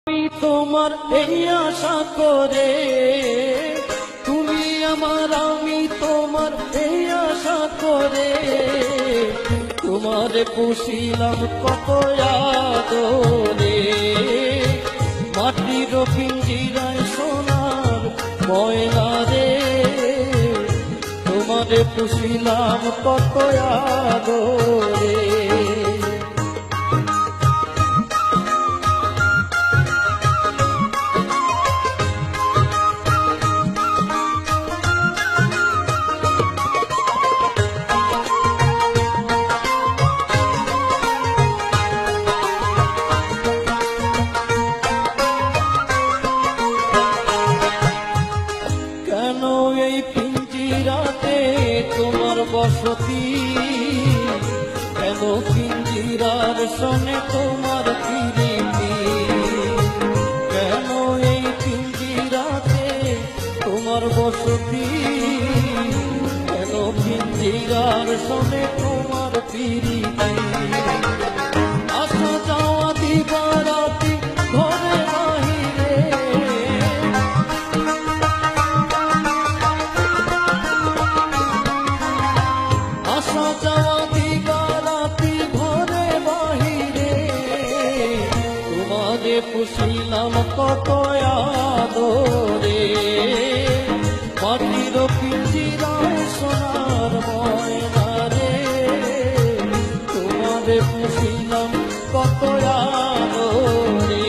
আমি তোমার এই আশা করে, তুমি আমার, আমি তোমার এই আশা করে, তোমারে পুষিলাম কত আদরে। মাটির পিঞ্জিরায় সোনার ময়না রে, তোমারে পুষিলাম কত আদরে। কেন এই পিঞ্জিরাতে তোমার বসতি, কেন পিঞ্জিরার সনে তোমার প্রীতি, কেন এই পিঞ্জিরাতে তোমার বসতি, কেন পিঞ্জিরার সনে তোমার প্রীতি। আসা যাওয়া দিবারাতি ঘরে বাহিরে, আসা যাওয়া দিবারাতি ঘরে বাহিরে, তোমারে পুষিলাম কত আদরে। মাটির পিঞ্জিরায় সোনার ময়না রে, তোমারে পুষিলাম কত আদরে।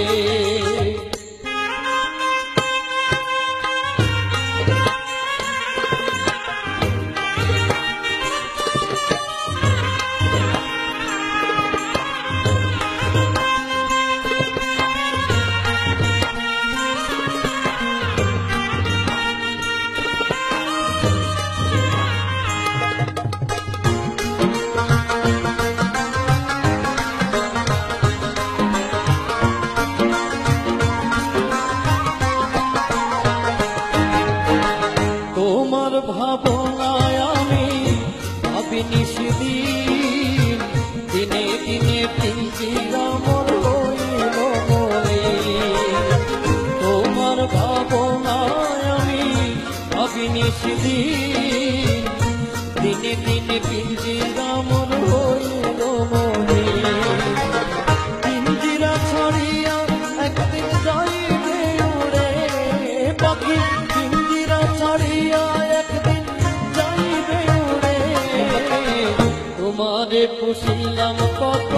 তোমার ভাবনায় আমি ভাবি নিশিদিন, দিনে দিনে পিঞ্জিরা মোর হইল মরে। তোমার ভাবনায় আমি ভাবি নিশিদিন, দিনে দিনে পিঞ্জিরা মোর হইল মরে। পিঞ্জিরা ছাড়িয়া একদিন যাইবে উড়ে পাখি, পিঞ্জিরা ছাড়িয়া একদিন যাইবে উড়ে, তোমারে পুষিলাম কত